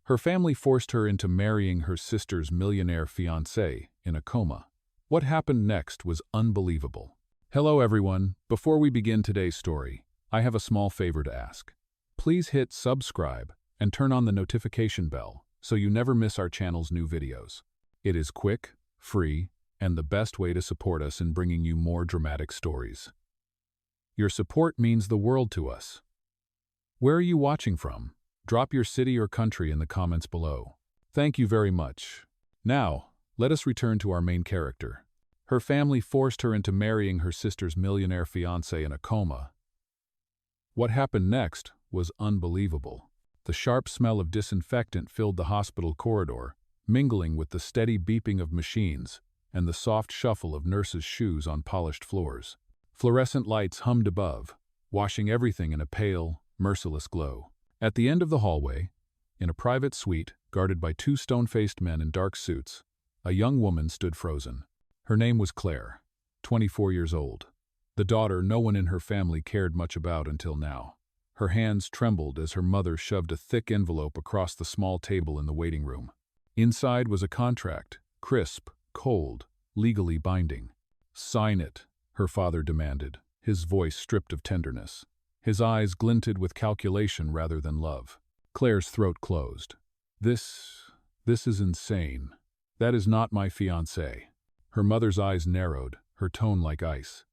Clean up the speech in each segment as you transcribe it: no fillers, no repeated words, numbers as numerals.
Her family forced her into marrying her sister's millionaire fiancé in a coma. What happened next was unbelievable. Hello everyone, before we begin today's story, I have a small favor to ask. Please hit subscribe and turn on the notification bell so you never miss our channel's new videos. It is quick, free, and the best way to support us in bringing you more dramatic stories. Your support means the world to us. Where are you watching from? Drop your city or country in the comments below. Thank you very much. Now, let us return to our main character. Her family forced her into marrying her sister's millionaire fiancé in a coma. What happened next was unbelievable. The sharp smell of disinfectant filled the hospital corridor, mingling with the steady beeping of machines and the soft shuffle of nurses' shoes on polished floors. Fluorescent lights hummed above, washing everything in a pale, merciless glow. At the end of the hallway, in a private suite guarded by two stone-faced men in dark suits, a young woman stood frozen. Her name was Claire, 24 years old, the daughter no one in her family cared much about until now. Her hands trembled as her mother shoved a thick envelope across the small table in the waiting room. Inside was a contract, crisp, cold, legally binding. "Sign it," her father demanded, his voice stripped of tenderness. His eyes glinted with calculation rather than love. Claire's throat closed. This is insane. That is not my fiancé." Her mother's eyes narrowed, her tone like ice.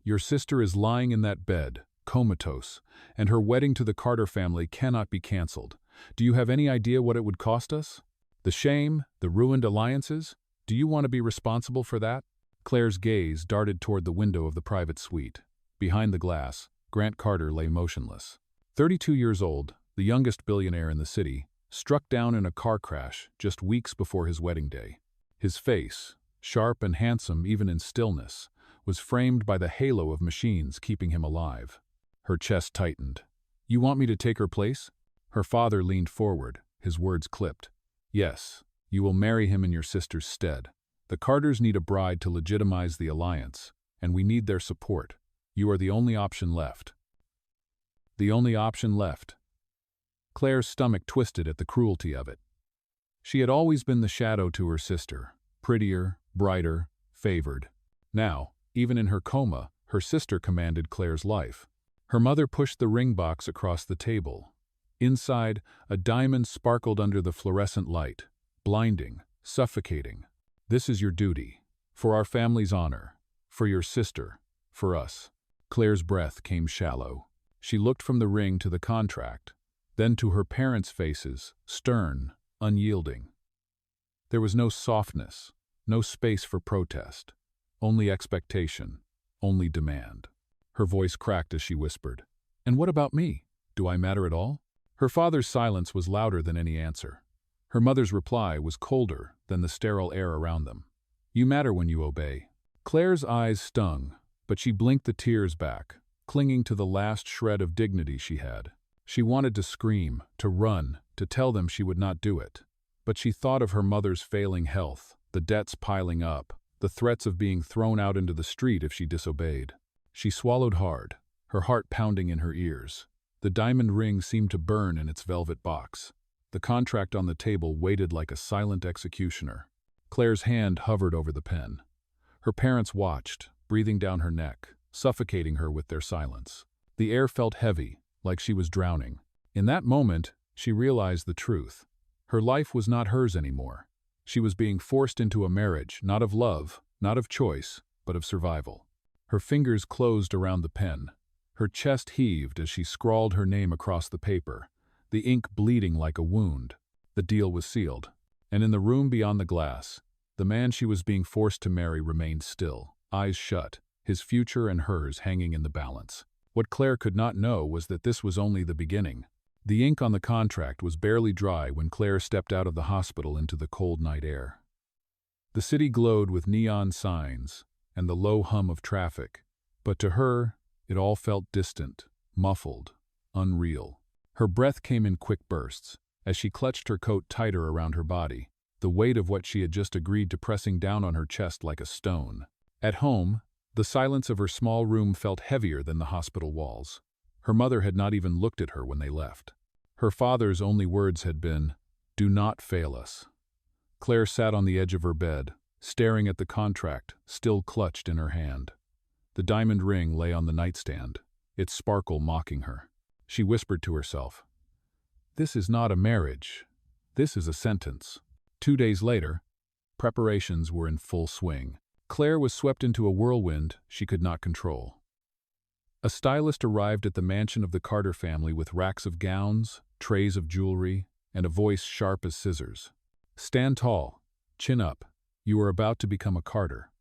"Your sister is lying in that bed, comatose, and her wedding to the Carter family cannot be cancelled. Do you have any idea what it would cost us? The shame, the ruined alliances? Do you want to be responsible for that?" Claire's gaze darted toward the window of the private suite. Behind the glass, Grant Carter lay motionless. 32 years old, the youngest billionaire in the city, struck down in a car crash just weeks before his wedding day. His face, sharp and handsome even in stillness, was framed by the halo of machines keeping him alive. Her chest tightened. "You want me to take her place?" Her father leaned forward, his words clipped. "Yes, you will marry him in your sister's stead. The Carters need a bride to legitimize the alliance, and we need their support. You are the only option left." The only option left. Claire's stomach twisted at the cruelty of it. She had always been the shadow to her sister, prettier, brighter, favored. Now, even in her coma, her sister commanded Claire's life. Her mother pushed the ring box across the table. Inside, a diamond sparkled under the fluorescent light, blinding, suffocating. "This is your duty. For our family's honor. For your sister. For us." Claire's breath came shallow. She looked from the ring to the contract, then to her parents' faces, stern, unyielding. There was no softness, no space for protest, only expectation, only demand. Her voice cracked as she whispered, "And what about me? Do I matter at all?" Her father's silence was louder than any answer. Her mother's reply was colder than the sterile air around them. "You matter when you obey." Claire's eyes stung, but she blinked the tears back, clinging to the last shred of dignity she had. She wanted to scream, to run, to tell them she would not do it. But she thought of her mother's failing health, the debts piling up, the threats of being thrown out into the street if she disobeyed. She swallowed hard, her heart pounding in her ears. The diamond ring seemed to burn in its velvet box. The contract on the table waited like a silent executioner. Claire's hand hovered over the pen. Her parents watched, breathing down her neck, suffocating her with their silence. The air felt heavy, like she was drowning. In that moment, she realized the truth. Her life was not hers anymore. She was being forced into a marriage, not of love, not of choice, but of survival. Her fingers closed around the pen. Her chest heaved as she scrawled her name across the paper, the ink bleeding like a wound. The deal was sealed. And in the room beyond the glass, the man she was being forced to marry remained still, eyes shut, his future and hers hanging in the balance. What Claire could not know was that this was only the beginning. The ink on the contract was barely dry when Claire stepped out of the hospital into the cold night air. The city glowed with neon signs and the low hum of traffic, but to her, it all felt distant, muffled, unreal. Her breath came in quick bursts, as she clutched her coat tighter around her body, the weight of what she had just agreed to pressing down on her chest like a stone. At home, the silence of her small room felt heavier than the hospital walls. Her mother had not even looked at her when they left. Her father's only words had been, Do not fail us. Claire sat on the edge of her bed, staring at the contract still clutched in her hand. The diamond ring lay on the nightstand, its sparkle mocking her. She whispered to herself, "This is not a marriage. This is a sentence." 2 days later, preparations were in full swing. Claire was swept into a whirlwind she could not control. A stylist arrived at the mansion of the Carter family with racks of gowns, trays of jewelry, and a voice sharp as scissors. "Stand tall, chin up. You are about to become a Carter."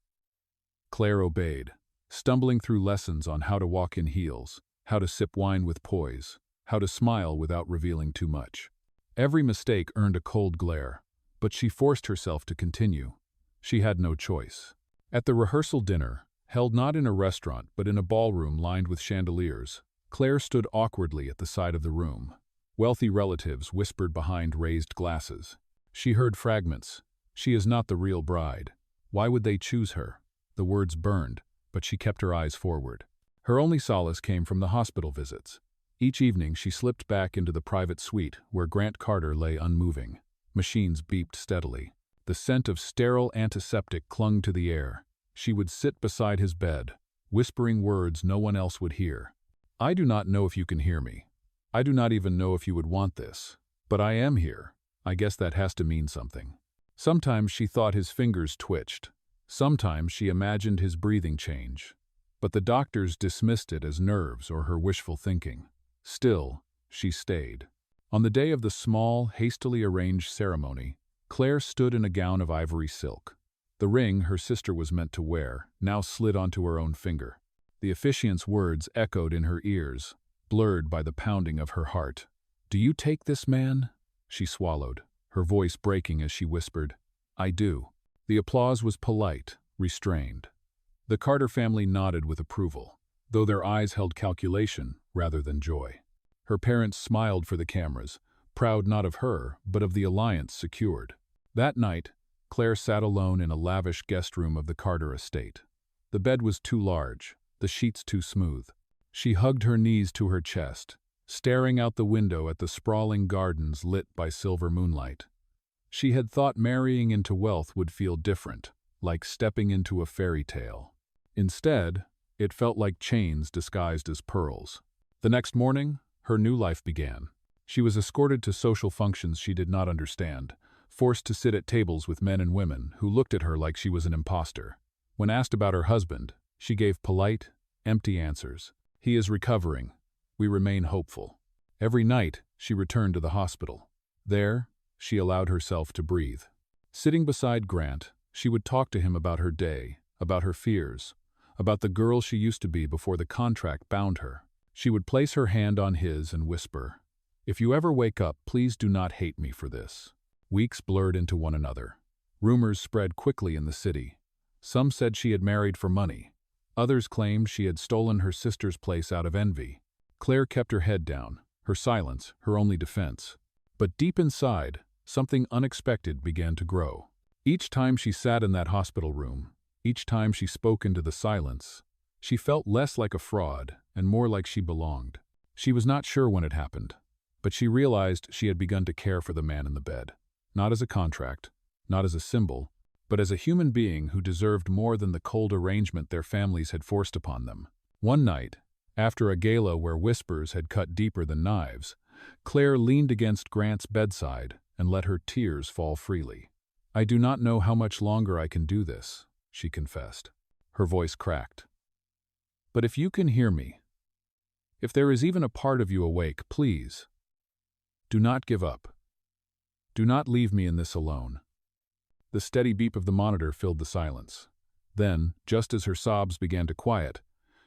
Claire obeyed, stumbling through lessons on how to walk in heels, how to sip wine with poise, how to smile without revealing too much. Every mistake earned a cold glare, but she forced herself to continue. She had no choice. At the rehearsal dinner, held not in a restaurant but in a ballroom lined with chandeliers, Claire stood awkwardly at the side of the room. Wealthy relatives whispered behind raised glasses. She heard fragments. "She is not the real bride. Why would they choose her?" The words burned, but she kept her eyes forward. Her only solace came from the hospital visits. Each evening she slipped back into the private suite where Grant Carter lay unmoving. Machines beeped steadily. The scent of sterile antiseptic clung to the air. She would sit beside his bed, whispering words no one else would hear. "I do not know if you can hear me. I do not even know if you would want this. But I am here. I guess that has to mean something." Sometimes she thought his fingers twitched. Sometimes she imagined his breathing change. But the doctors dismissed it as nerves or her wishful thinking. Still, she stayed. On the day of the small, hastily arranged ceremony, Claire stood in a gown of ivory silk. The ring her sister was meant to wear now slid onto her own finger. The officiant's words echoed in her ears, blurred by the pounding of her heart. "Do you take this man?" She swallowed, her voice breaking as she whispered, "I do." The applause was polite, restrained. The Carter family nodded with approval, though their eyes held calculation rather than joy. Her parents smiled for the cameras, proud not of her, but of the alliance secured. That night, Claire sat alone in a lavish guest room of the Carter estate. The bed was too large, the sheets too smooth. She hugged her knees to her chest, staring out the window at the sprawling gardens lit by silver moonlight. She had thought marrying into wealth would feel different, like stepping into a fairy tale. Instead, it felt like chains disguised as pearls. The next morning, her new life began. She was escorted to social functions she did not understand, forced to sit at tables with men and women who looked at her like she was an imposter. When asked about her husband, she gave polite, empty answers. "He is recovering. We remain hopeful." Every night, she returned to the hospital. There, she allowed herself to breathe. Sitting beside Grant, she would talk to him about her day, about her fears, about the girl she used to be before the contract bound her. She would place her hand on his and whisper, "If you ever wake up, please do not hate me for this." Weeks blurred into one another. Rumors spread quickly in the city. Some said she had married for money. Others claimed she had stolen her sister's place out of envy. Claire kept her head down, her silence her only defense. But deep inside, something unexpected began to grow. Each time she sat in that hospital room, each time she spoke into the silence, she felt less like a fraud and more like she belonged. She was not sure when it happened, but she realized she had begun to care for the man in the bed. Not as a contract, not as a symbol, but as a human being who deserved more than the cold arrangement their families had forced upon them. One night, after a gala where whispers had cut deeper than knives, Claire leaned against Grant's bedside and let her tears fall freely. "I do not know how much longer I can do this," she confessed. Her voice cracked. "But if you can hear me, if there is even a part of you awake, please, do not give up. Do not leave me in this alone." The steady beep of the monitor filled the silence. Then, just as her sobs began to quiet,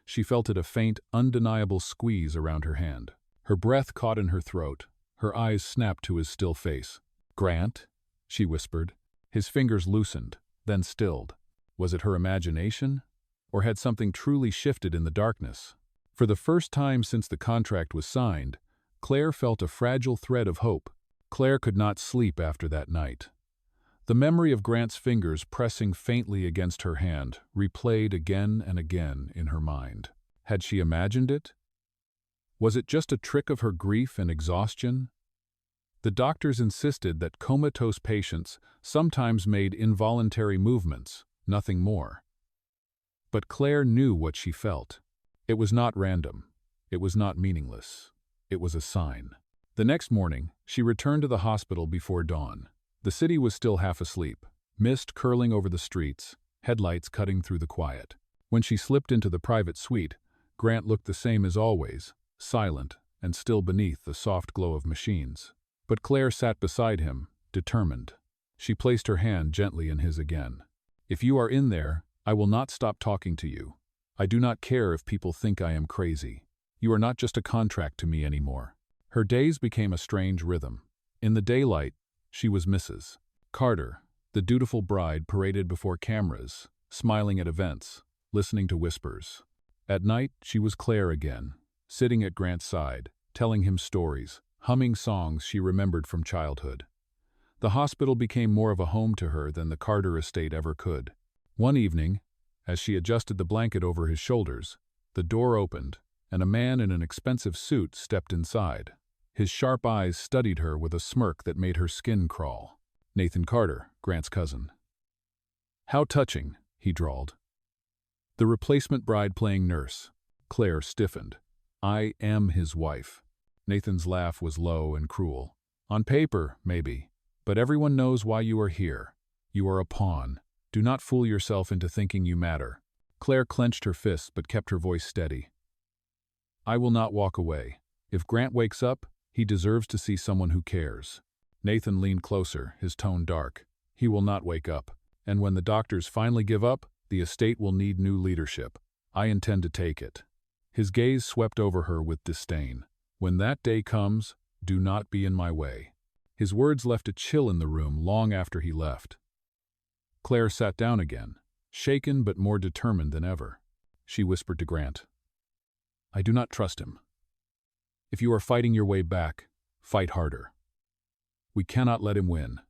she felt it a faint, undeniable squeeze around her hand. Her breath caught in her throat, her eyes snapped to his still face. "Grant?" she whispered. His fingers loosened, then stilled. Was it her imagination? Or had something truly shifted in the darkness? For the first time since the contract was signed, Claire felt a fragile thread of hope. Claire could not sleep after that night. The memory of Grant's fingers pressing faintly against her hand replayed again and again in her mind. Had she imagined it? Was it just a trick of her grief and exhaustion? The doctors insisted that comatose patients sometimes made involuntary movements, nothing more. But Claire knew what she felt. It was not random. It was not meaningless. It was a sign. The next morning, she returned to the hospital before dawn. The city was still half asleep, mist curling over the streets, headlights cutting through the quiet. When she slipped into the private suite, Grant looked the same as always, silent and still beneath the soft glow of machines. But Claire sat beside him, determined. She placed her hand gently in his again. "If you are in there, I will not stop talking to you. I do not care if people think I am crazy. You are not just a contract to me anymore." Her days became a strange rhythm. In the daylight, she was Mrs. Carter, the dutiful bride paraded before cameras, smiling at events, listening to whispers. At night, she was Claire again, sitting at Grant's side, telling him stories, humming songs she remembered from childhood. The hospital became more of a home to her than the Carter estate ever could. One evening, as she adjusted the blanket over his shoulders, the door opened, and a man in an expensive suit stepped inside. His sharp eyes studied her with a smirk that made her skin crawl. "Nathan Carter, Grant's cousin." "How touching," he drawled. The replacement bride playing nurse. Claire stiffened. "I am his wife." Nathan's laugh was low and cruel. "On paper, maybe, but everyone knows why you are here. You are a pawn. Do not fool yourself into thinking you matter." Claire clenched her fists but kept her voice steady. "I will not walk away. If Grant wakes up, he deserves to see someone who cares." Nathan leaned closer, his tone dark. "He will not wake up. And when the doctors finally give up, the estate will need new leadership. I intend to take it." His gaze swept over her with disdain. "When that day comes, do not be in my way." His words left a chill in the room long after he left. Claire sat down again, shaken but more determined than ever. She whispered to Grant, "I do not trust him. If you are fighting your way back, fight harder. We cannot let him win."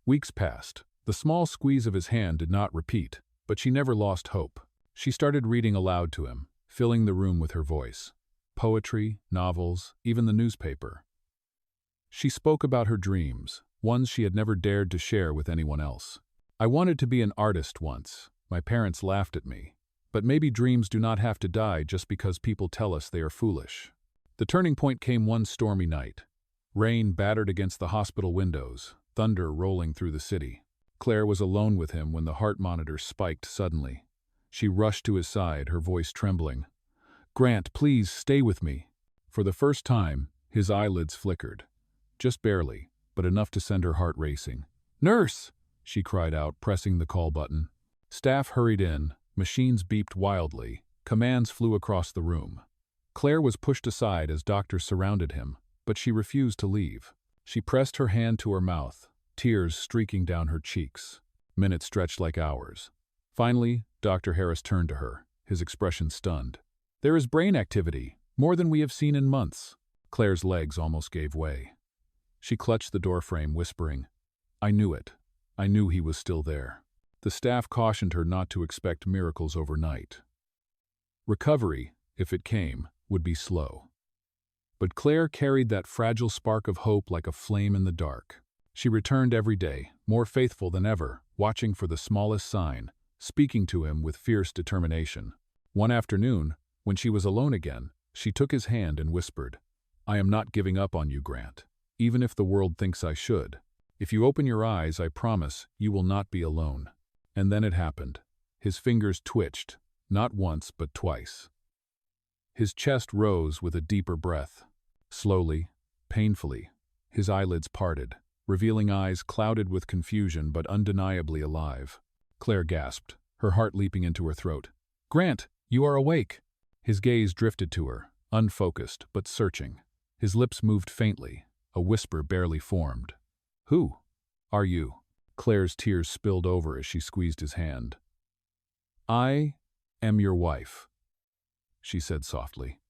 Weeks passed. The small squeeze of his hand did not repeat, but she never lost hope. She started reading aloud to him, filling the room with her voice. Poetry, novels, even the newspaper. She spoke about her dreams, ones she had never dared to share with anyone else. "I wanted to be an artist once. My parents laughed at me. But maybe dreams do not have to die just because people tell us they are foolish." The turning point came one stormy night. Rain battered against the hospital windows, thunder rolling through the city. Claire was alone with him when the heart monitor spiked suddenly. She rushed to his side, her voice trembling. "Grant, please stay with me." For the first time, his eyelids flickered. Just barely, but enough to send her heart racing. "Nurse!" she cried out, pressing the call button. Staff hurried in, machines beeped wildly, commands flew across the room. Claire was pushed aside as doctors surrounded him, but she refused to leave. She pressed her hand to her mouth, tears streaking down her cheeks. Minutes stretched like hours. Finally, Dr. Harris turned to her, his expression stunned. "There is brain activity, more than we have seen in months." Claire's legs almost gave way. She clutched the doorframe, whispering, "I knew it. I knew he was still there." The staff cautioned her not to expect miracles overnight. Recovery, if it came, would be slow. But Claire carried that fragile spark of hope like a flame in the dark. She returned every day, more faithful than ever, watching for the smallest sign, speaking to him with fierce determination. One afternoon, when she was alone again, she took his hand and whispered, "I am not giving up on you, Grant, even if the world thinks I should. If you open your eyes, I promise you will not be alone." And then it happened. His fingers twitched, not once but twice. His chest rose with a deeper breath. Slowly, painfully, his eyelids parted, revealing eyes clouded with confusion but undeniably alive. Claire gasped, her heart leaping into her throat. "Grant, you are awake!" His gaze drifted to her, unfocused but searching. His lips moved faintly, a whisper barely formed. "Who are you?" Claire's tears spilled over as she squeezed his hand. "I am your wife," she said softly.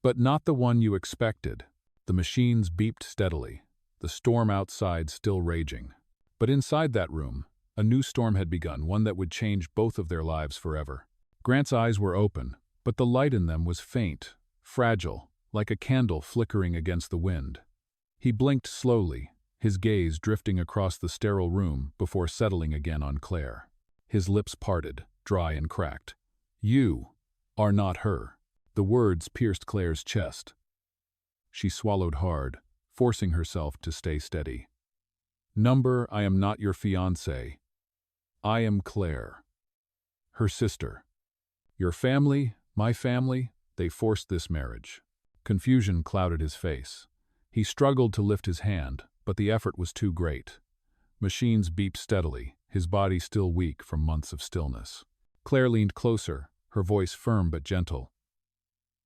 "But not the one you expected." The machines beeped steadily, the storm outside still raging. But inside that room, a new storm had begun, one that would change both of their lives forever. Grant's eyes were open, but the light in them was faint, fragile, like a candle flickering against the wind. He blinked slowly, his gaze drifting across the sterile room before settling again on Claire. His lips parted, dry and cracked. "You are not her." The words pierced Claire's chest. She swallowed hard, forcing herself to stay steady. "Number, I am not your fiancé. I am Claire, her sister. Your family, my family, they forced this marriage." Confusion clouded his face. He struggled to lift his hand, but the effort was too great. Machines beeped steadily, his body still weak from months of stillness. Claire leaned closer, her voice firm but gentle.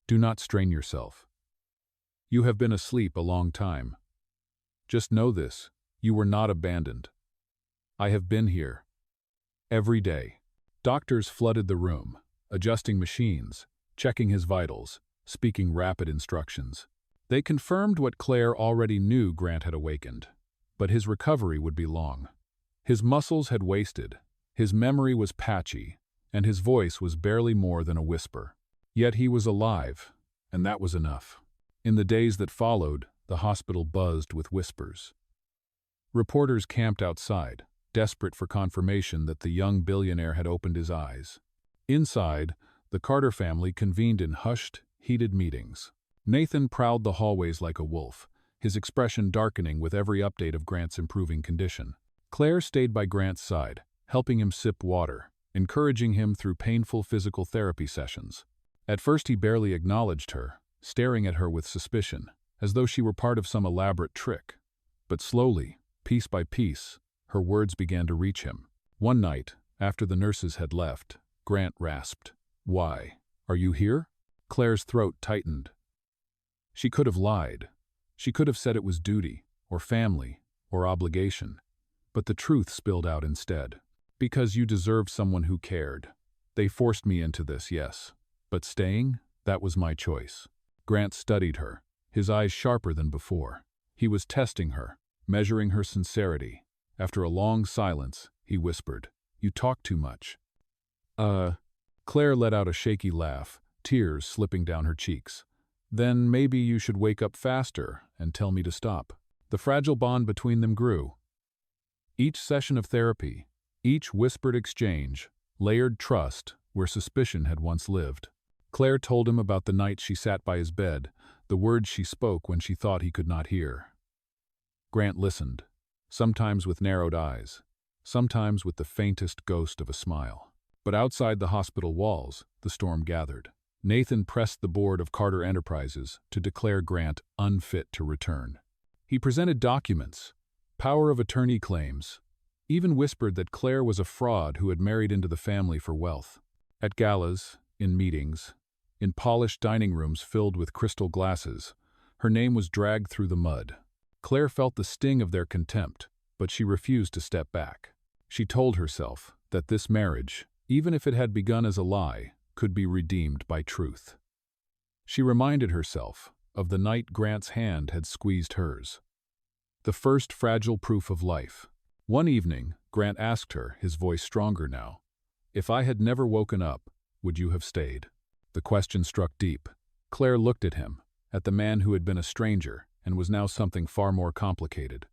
"Do not strain yourself. You have been asleep a long time. Just know this, you were not abandoned. I have been here. Every day." Doctors flooded the room, adjusting machines, checking his vitals, speaking rapid instructions. They confirmed what Claire already knew Grant had awakened, but his recovery would be long. His muscles had wasted, his memory was patchy, and his voice was barely more than a whisper. Yet he was alive, and that was enough. In the days that followed, the hospital buzzed with whispers. Reporters camped outside, desperate for confirmation that the young billionaire had opened his eyes. Inside, the Carter family convened in hushed, heated meetings. Nathan prowled the hallways like a wolf, his expression darkening with every update of Grant's improving condition. Claire stayed by Grant's side, helping him sip water, encouraging him through painful physical therapy sessions. At first he barely acknowledged her, staring at her with suspicion, as though she were part of some elaborate trick. But slowly, piece by piece, her words began to reach him. One night, after the nurses had left, Grant rasped, "Why? Are you here?" Claire's throat tightened. She could have lied. She could have said it was duty, or family, or obligation. But the truth spilled out instead. "Because you deserved someone who cared. They forced me into this, yes. But staying, that was my choice." Grant studied her, his eyes sharper than before. He was testing her, measuring her sincerity. After a long silence, he whispered, "You talk too much." Claire let out a shaky laugh, tears slipping down her cheeks. "Then maybe you should wake up faster and tell me to stop." The fragile bond between them grew. Each session of therapy, each whispered exchange, layered trust where suspicion had once lived. Claire told him about the night she sat by his bed, the words she spoke when she thought he could not hear. Grant listened, sometimes with narrowed eyes, sometimes with the faintest ghost of a smile. But outside the hospital walls, the storm gathered. Nathan pressed the board of Carter Enterprises to declare Grant unfit to return. He presented documents, power of attorney claims, even whispered that Claire was a fraud who had married into the family for wealth. At galas, in meetings, in polished dining rooms filled with crystal glasses, her name was dragged through the mud. Claire felt the sting of their contempt, but she refused to step back. She told herself that this marriage, even if it had begun as a lie, could be redeemed by truth. She reminded herself of the night Grant's hand had squeezed hers. The first fragile proof of life. One evening, Grant asked her, his voice stronger now, "If I had never woken up, would you have stayed?" The question struck deep. Claire looked at him, at the man who had been a stranger and was now something far more complicated.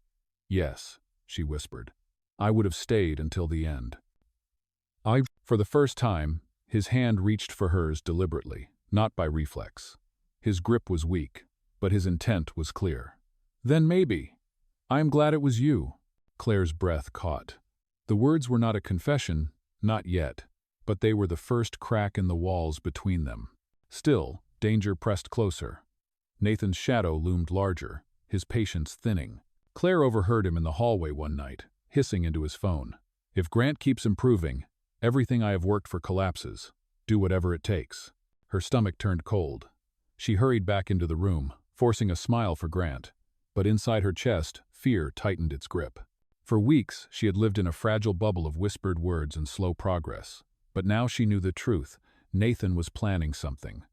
"Yes," she whispered. "I would have stayed until the end." For the first time, his hand reached for hers deliberately, not by reflex. His grip was weak, but his intent was clear. "Then maybe. I am glad it was you." Claire's breath caught. The words were not a confession, not yet, but they were the first crack in the walls between them. Still, danger pressed closer. Nathan's shadow loomed larger, his patience thinning. Claire overheard him in the hallway one night, hissing into his phone. "If Grant keeps improving, everything I have worked for collapses. Do whatever it takes." Her stomach turned cold. She hurried back into the room, forcing a smile for Grant. But inside her chest, fear tightened its grip. For weeks, she had lived in a fragile bubble of whispered words and slow progress. But now she knew the truth. Nathan was planning something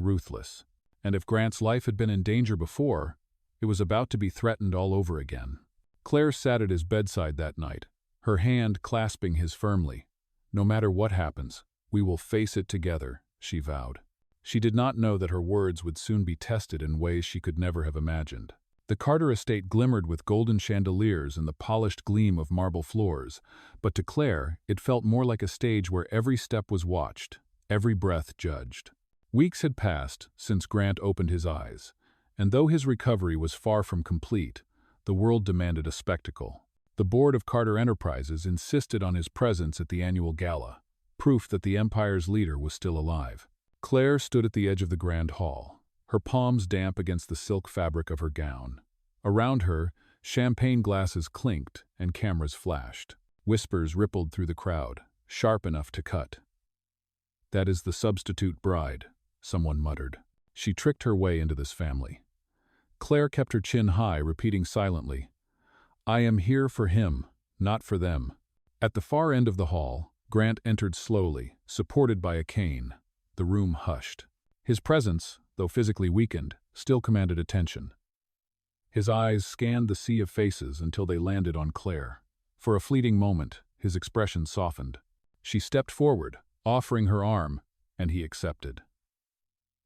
ruthless. And if Grant's life had been in danger before, it was about to be threatened all over again. Claire sat at his bedside that night, her hand clasping his firmly. "No matter what happens, we will face it together," she vowed. She did not know that her words would soon be tested in ways she could never have imagined. The Carter estate glimmered with golden chandeliers and the polished gleam of marble floors, but to Claire, it felt more like a stage where every step was watched, every breath judged. Weeks had passed since Grant opened his eyes, and though his recovery was far from complete, the world demanded a spectacle. The board of Carter Enterprises insisted on his presence at the annual gala, proof that the empire's leader was still alive. Claire stood at the edge of the grand hall, her palms damp against the silk fabric of her gown. Around her, champagne glasses clinked and cameras flashed. Whispers rippled through the crowd, sharp enough to cut. "That is the substitute bride," someone muttered. "She tricked her way into this family." Claire kept her chin high, repeating silently, "I am here for him, not for them." At the far end of the hall, Grant entered slowly, supported by a cane. The room hushed. His presence, though physically weakened, still commanded attention. His eyes scanned the sea of faces until they landed on Claire. For a fleeting moment, his expression softened. She stepped forward, offering her arm, and he accepted.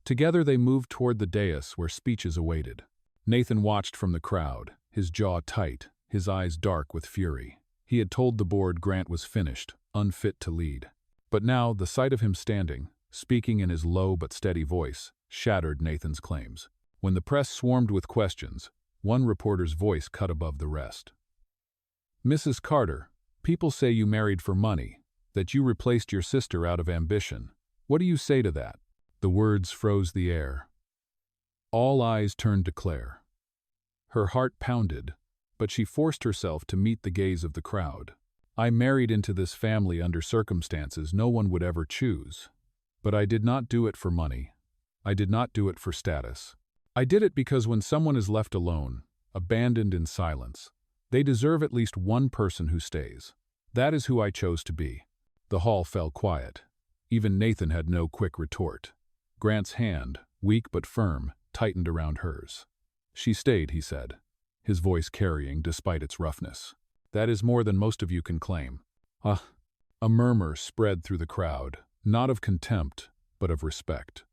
Together they moved toward the dais where speeches awaited. Nathan watched from the crowd, his jaw tight, his eyes dark with fury. He had told the board Grant was finished, unfit to lead. But now, the sight of him standing, speaking in his low but steady voice, shattered Nathan's claims. When the press swarmed with questions, one reporter's voice cut above the rest. "Mrs. Carter, people say you married for money, that you replaced your sister out of ambition. What do you say to that?" The words froze the air. All eyes turned to Claire. Her heart pounded, but she forced herself to meet the gaze of the crowd. "I married into this family under circumstances no one would ever choose. But I did not do it for money. I did not do it for status. I did it because when someone is left alone, abandoned in silence, they deserve at least one person who stays. That is who I chose to be." The hall fell quiet. Even Nathan had no quick retort. Grant's hand, weak but firm, tightened around hers. "She stayed," he said, his voice carrying despite its roughness. "That is more than most of you can claim." A murmur spread through the crowd, not of contempt, but of respect.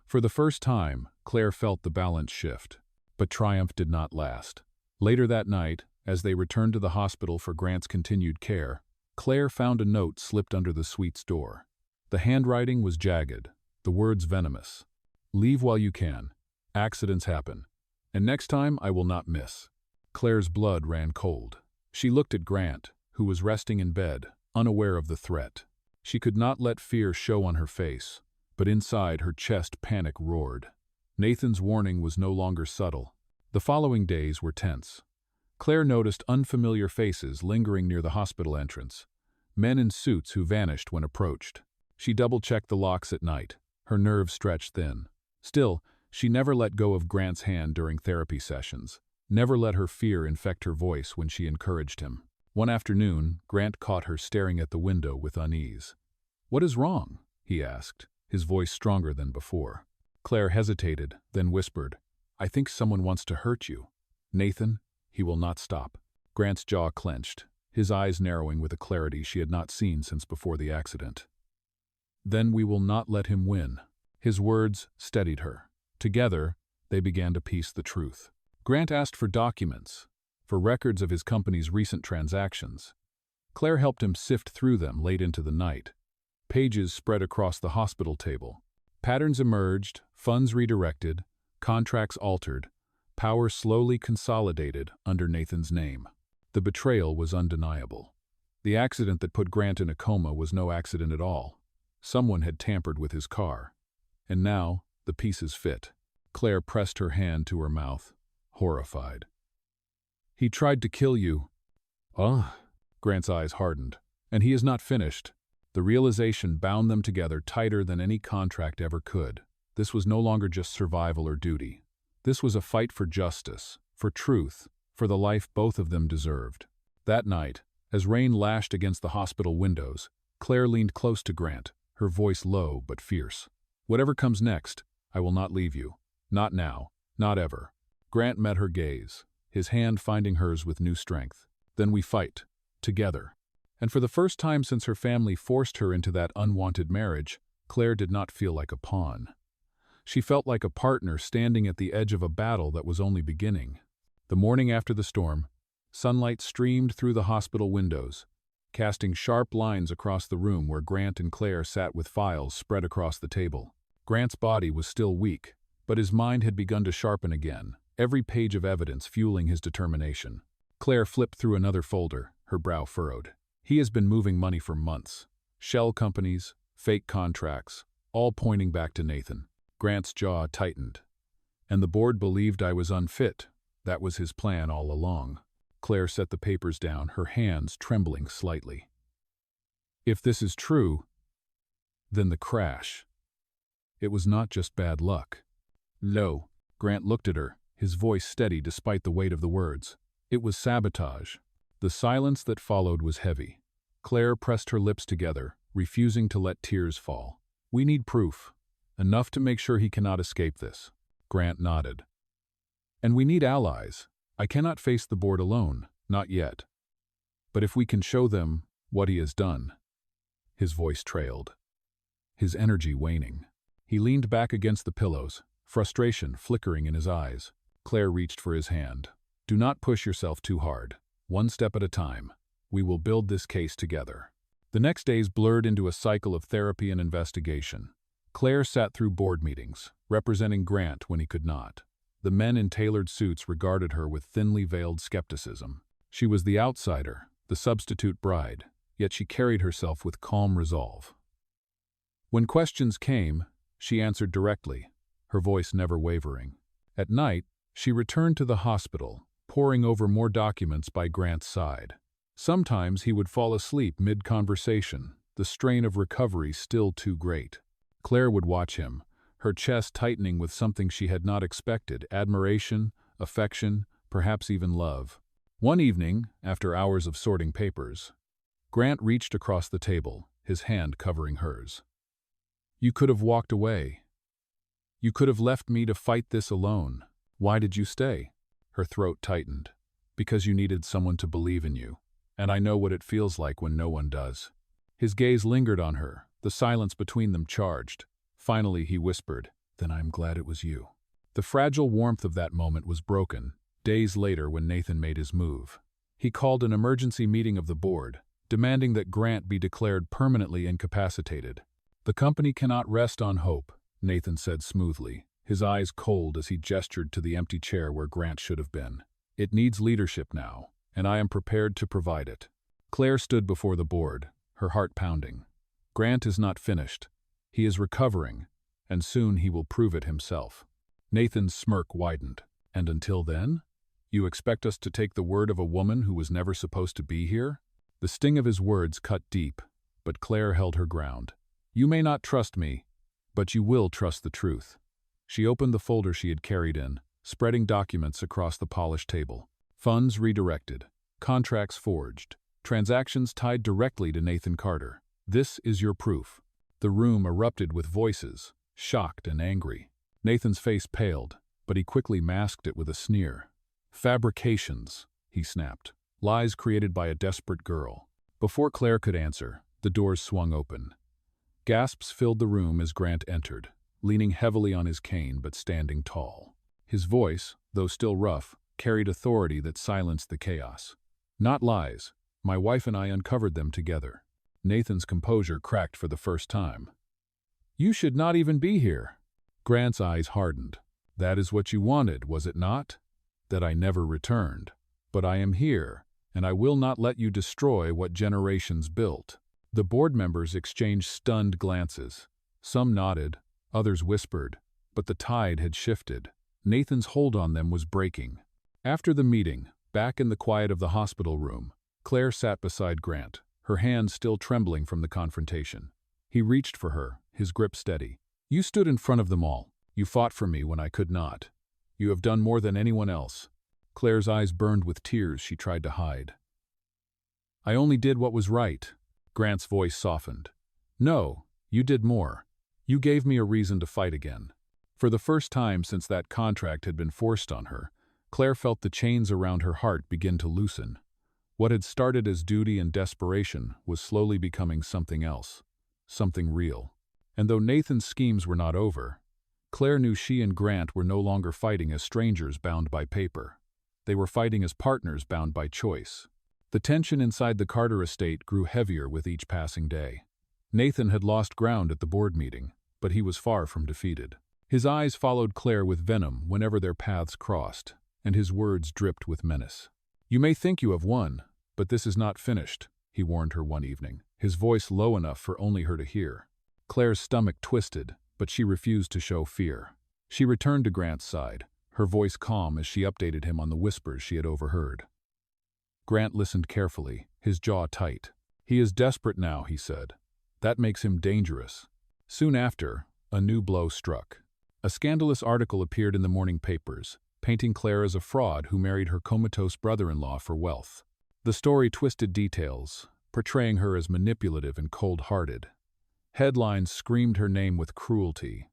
For the first time, Claire felt the balance shift. But triumph did not last. Later that night, as they returned to the hospital for Grant's continued care, Claire found a note slipped under the suite's door. The handwriting was jagged, the words venomous. "Leave while you can. Accidents happen. And next time I will not miss." Claire's blood ran cold. She looked at Grant, who was resting in bed, unaware of the threat. She could not let fear show on her face, but inside her chest panic roared. Nathan's warning was no longer subtle. The following days were tense. Claire noticed unfamiliar faces lingering near the hospital entrance, men in suits who vanished when approached. She double-checked the locks at night, her nerves stretched thin. Still, she never let go of Grant's hand during therapy sessions, never let her fear infect her voice when she encouraged him. One afternoon, Grant caught her staring at the window with unease. "What is wrong?" he asked, his voice stronger than before. Claire hesitated, then whispered, "I think someone wants to hurt you." "Nathan, he will not stop." Grant's jaw clenched, his eyes narrowing with a clarity she had not seen since before the accident. "Then we will not let him win." His words steadied her. Together, they began to piece the truth. Grant asked for documents, for records of his company's recent transactions. Claire helped him sift through them late into the night. Pages spread across the hospital table. Patterns emerged, funds redirected, contracts altered, power slowly consolidated under Nathan's name. The betrayal was undeniable. The accident that put Grant in a coma was no accident at all. Someone had tampered with his car. And now, the pieces fit. Claire pressed her hand to her mouth, horrified. "He tried to kill you." Grant's eyes hardened. "And he is not finished." The realization bound them together tighter than any contract ever could. This was no longer just survival or duty. This was a fight for justice, for truth, for the life both of them deserved. That night, as rain lashed against the hospital windows, Claire leaned close to Grant, her voice low but fierce. "Whatever comes next, I will not leave you. Not now, not ever." Grant met her gaze, his hand finding hers with new strength. "Then we fight, together." And for the first time since her family forced her into that unwanted marriage, Claire did not feel like a pawn. She felt like a partner standing at the edge of a battle that was only beginning. The morning after the storm, sunlight streamed through the hospital windows, casting sharp lines across the room where Grant and Claire sat with files spread across the table. Grant's body was still weak, but his mind had begun to sharpen again, every page of evidence fueling his determination. Claire flipped through another folder, her brow furrowed. He has been moving money for months. Shell companies, fake contracts, all pointing back to Nathan. Grant's jaw tightened. And the board believed I was unfit. That was his plan all along. Claire set the papers down, her hands trembling slightly. If this is true, then the crash. It was not just bad luck. No. Grant looked at her, his voice steady despite the weight of the words. It was sabotage. The silence that followed was heavy. Claire pressed her lips together, refusing to let tears fall. We need proof. Enough to make sure he cannot escape this. Grant nodded. And we need allies. I cannot face the board alone, not yet. But if we can show them what he has done. His voice trailed, his energy waning. He leaned back against the pillows, frustration flickering in his eyes. Claire reached for his hand. Do not push yourself too hard. One step at a time. We will build this case together. The next days blurred into a cycle of therapy and investigation. Claire sat through board meetings, representing Grant when he could not. The men in tailored suits regarded her with thinly veiled skepticism. She was the outsider, the substitute bride, yet she carried herself with calm resolve. When questions came, she answered directly, her voice never wavering. At night, she returned to the hospital, poring over more documents by Grant's side. Sometimes he would fall asleep mid-conversation, the strain of recovery still too great. Claire would watch him, her chest tightening with something she had not expected, admiration, affection, perhaps even love. One evening, after hours of sorting papers, Grant reached across the table, his hand covering hers. You could have walked away. You could have left me to fight this alone. Why did you stay? Her throat tightened. Because you needed someone to believe in you. And I know what it feels like when no one does. His gaze lingered on her, the silence between them charged. Finally, he whispered, Then I'm glad it was you. The fragile warmth of that moment was broken, days later when Nathan made his move. He called an emergency meeting of the board, demanding that Grant be declared permanently incapacitated. The company cannot rest on hope, Nathan said smoothly, his eyes cold as he gestured to the empty chair where Grant should have been. It needs leadership now, and I am prepared to provide it. Claire stood before the board, her heart pounding. Grant is not finished. He is recovering, and soon he will prove it himself. Nathan's smirk widened. And until then? You expect us to take the word of a woman who was never supposed to be here? The sting of his words cut deep, but Claire held her ground. You may not trust me, but you will trust the truth. She opened the folder she had carried in, spreading documents across the polished table. Funds redirected, contracts forged, transactions tied directly to Nathan Carter. This is your proof. The room erupted with voices, shocked and angry. Nathan's face paled, but he quickly masked it with a sneer. Fabrications, he snapped. Lies created by a desperate girl. Before Claire could answer, the doors swung open. Gasps filled the room as Grant entered, leaning heavily on his cane but standing tall. His voice, though still rough, carried authority that silenced the chaos. Not lies. My wife and I uncovered them together. Nathan's composure cracked for the first time. You should not even be here. Grant's eyes hardened. That is what you wanted, was it not? That I never returned. But I am here, and I will not let you destroy what generations built. The board members exchanged stunned glances. Some nodded, others whispered, but the tide had shifted. Nathan's hold on them was breaking. After the meeting, back in the quiet of the hospital room, Claire sat beside Grant, her hands still trembling from the confrontation. He reached for her, his grip steady. You stood in front of them all. You fought for me when I could not. You have done more than anyone else. Claire's eyes burned with tears she tried to hide. I only did what was right. Grant's voice softened. No, you did more. You gave me a reason to fight again. For the first time since that contract had been forced on her, Claire felt the chains around her heart begin to loosen. What had started as duty and desperation was slowly becoming something else, something real. And though Nathan's schemes were not over, Claire knew she and Grant were no longer fighting as strangers bound by paper. They were fighting as partners bound by choice. The tension inside the Carter estate grew heavier with each passing day. Nathan had lost ground at the board meeting, but he was far from defeated. His eyes followed Claire with venom whenever their paths crossed, and his words dripped with menace. "You may think you have won, but this is not finished," he warned her one evening, his voice low enough for only her to hear. Claire's stomach twisted, but she refused to show fear. She returned to Grant's side, her voice calm as she updated him on the whispers she had overheard. Grant listened carefully, his jaw tight. "He is desperate now," he said. "That makes him dangerous." Soon after, a new blow struck. A scandalous article appeared in the morning papers, painting Claire as a fraud who married her comatose brother-in-law for wealth. The story twisted details, portraying her as manipulative and cold-hearted. Headlines screamed her name with cruelty,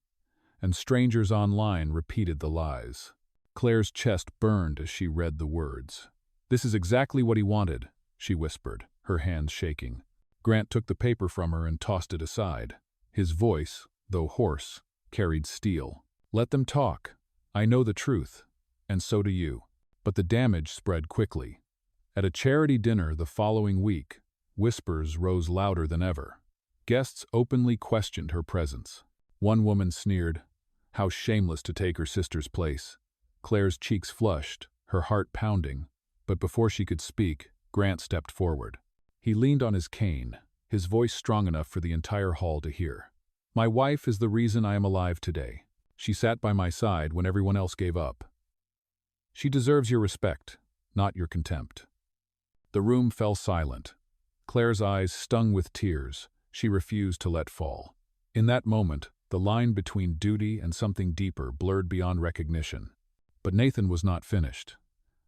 and strangers online repeated the lies. Claire's chest burned as she read the words. "This is exactly what he wanted," she whispered, her hands shaking. Grant took the paper from her and tossed it aside. His voice, though hoarse, carried steel. "Let them talk. I know the truth, and so do you." But the damage spread quickly. At a charity dinner the following week, whispers rose louder than ever. Guests openly questioned her presence. One woman sneered, "How shameless to take her sister's place." Claire's cheeks flushed, her heart pounding, but before she could speak, Grant stepped forward. He leaned on his cane, his voice strong enough for the entire hall to hear. "My wife is the reason I am alive today. She sat by my side when everyone else gave up. She deserves your respect, not your contempt." The room fell silent. Claire's eyes stung with tears. She refused to let fall. In that moment, the line between duty and something deeper blurred beyond recognition. But Nathan was not finished.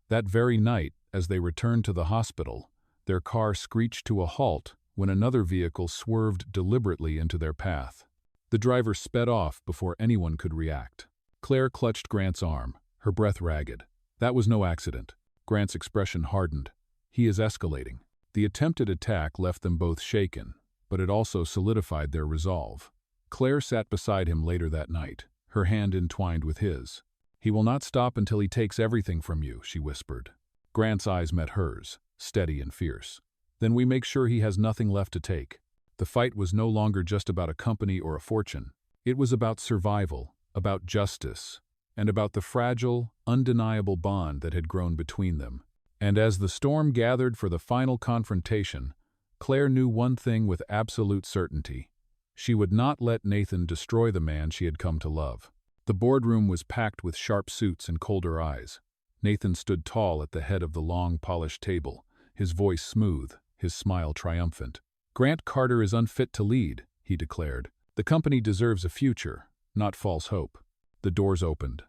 That very night, as they returned to the hospital, their car screeched to a halt when another vehicle swerved deliberately into their path. The driver sped off before anyone could react. Claire clutched Grant's arm, her breath ragged. "That was no accident." Grant's expression hardened. "He is escalating." The attempted attack left them both shaken, but it also solidified their resolve. Claire sat beside him later that night, her hand entwined with his. "He will not stop until he takes everything from you," she whispered. Grant's eyes met hers, steady and fierce. "Then we make sure he has nothing left to take." The fight was no longer just about a company or a fortune. It was about survival, about justice, and about the fragile, undeniable bond that had grown between them. And as the storm gathered for the final confrontation, Claire knew one thing with absolute certainty. She would not let Nathan destroy the man she had come to love. The boardroom was packed with sharp suits and colder eyes. Nathan stood tall at the head of the long, polished table, his voice smooth, his smile triumphant. "Grant Carter is unfit to lead," he declared. "The company deserves a future, not false hope." The doors opened.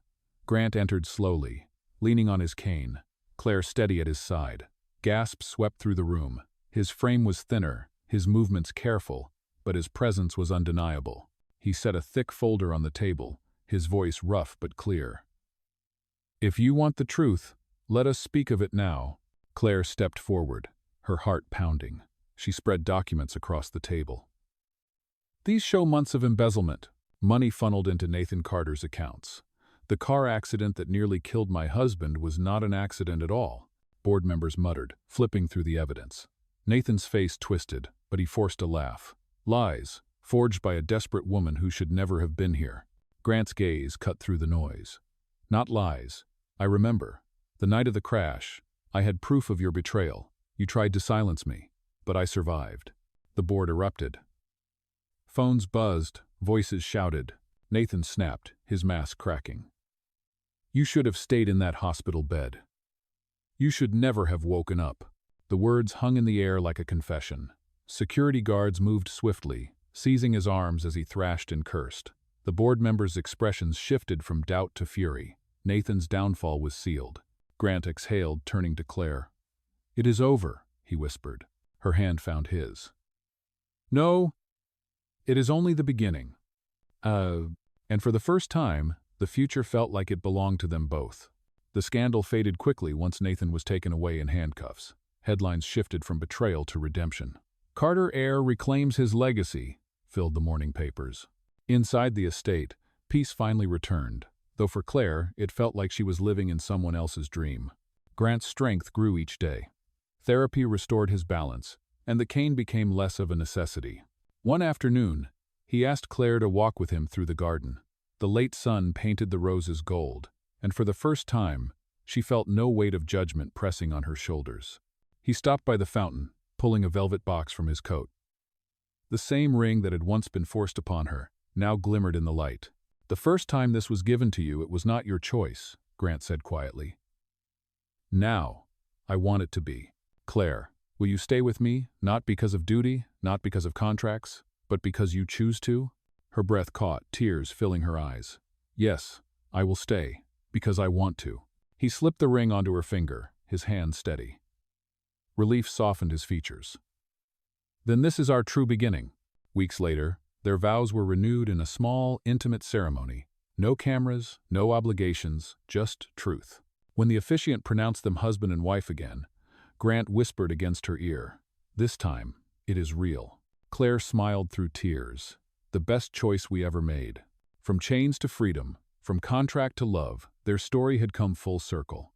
Grant entered slowly, leaning on his cane, Claire steady at his side. Gasps swept through the room. His frame was thinner, his movements careful, but his presence was undeniable. He set a thick folder on the table, his voice rough but clear. "If you want the truth, let us speak of it now." Claire stepped forward, her heart pounding. She spread documents across the table. "These show months of embezzlement, money funneled into Nathan Carter's accounts. The car accident that nearly killed my husband was not an accident at all," board members muttered, flipping through the evidence. Nathan's face twisted, but he forced a laugh. "Lies, forged by a desperate woman who should never have been here." Grant's gaze cut through the noise. "Not lies. I remember. The night of the crash, I had proof of your betrayal. You tried to silence me, but I survived." The board erupted. Phones buzzed, voices shouted. Nathan snapped, his mask cracking. "You should have stayed in that hospital bed. You should never have woken up." The words hung in the air like a confession. Security guards moved swiftly, seizing his arms as he thrashed and cursed. The board members' expressions shifted from doubt to fury. Nathan's downfall was sealed. Grant exhaled, turning to Claire. "It is over," he whispered. Her hand found his. "No, it is only the beginning." And for the first time, the future felt like it belonged to them both. The scandal faded quickly once Nathan was taken away in handcuffs. Headlines shifted from betrayal to redemption. "Carter heir reclaims his legacy," filled the morning papers. Inside the estate, peace finally returned, though for Claire, it felt like she was living in someone else's dream. Grant's strength grew each day. Therapy restored his balance, and the cane became less of a necessity. One afternoon, he asked Claire to walk with him through the garden. The late sun painted the roses gold, and for the first time, she felt no weight of judgment pressing on her shoulders. He stopped by the fountain, pulling a velvet box from his coat. The same ring that had once been forced upon her now glimmered in the light. "The first time this was given to you, it was not your choice," Grant said quietly. "Now, I want it to be. Claire, will you stay with me, not because of duty, not because of contracts, but because you choose to?" Her breath caught, tears filling her eyes. "Yes, I will stay, because I want to." He slipped the ring onto her finger, his hand steady. Relief softened his features. "Then this is our true beginning." Weeks later, their vows were renewed in a small, intimate ceremony. No cameras, no obligations, just truth. When the officiant pronounced them husband and wife again, Grant whispered against her ear, "This time, it is real." Claire smiled through tears. "The best choice we ever made." From chains to freedom, from contract to love, their story had come full circle.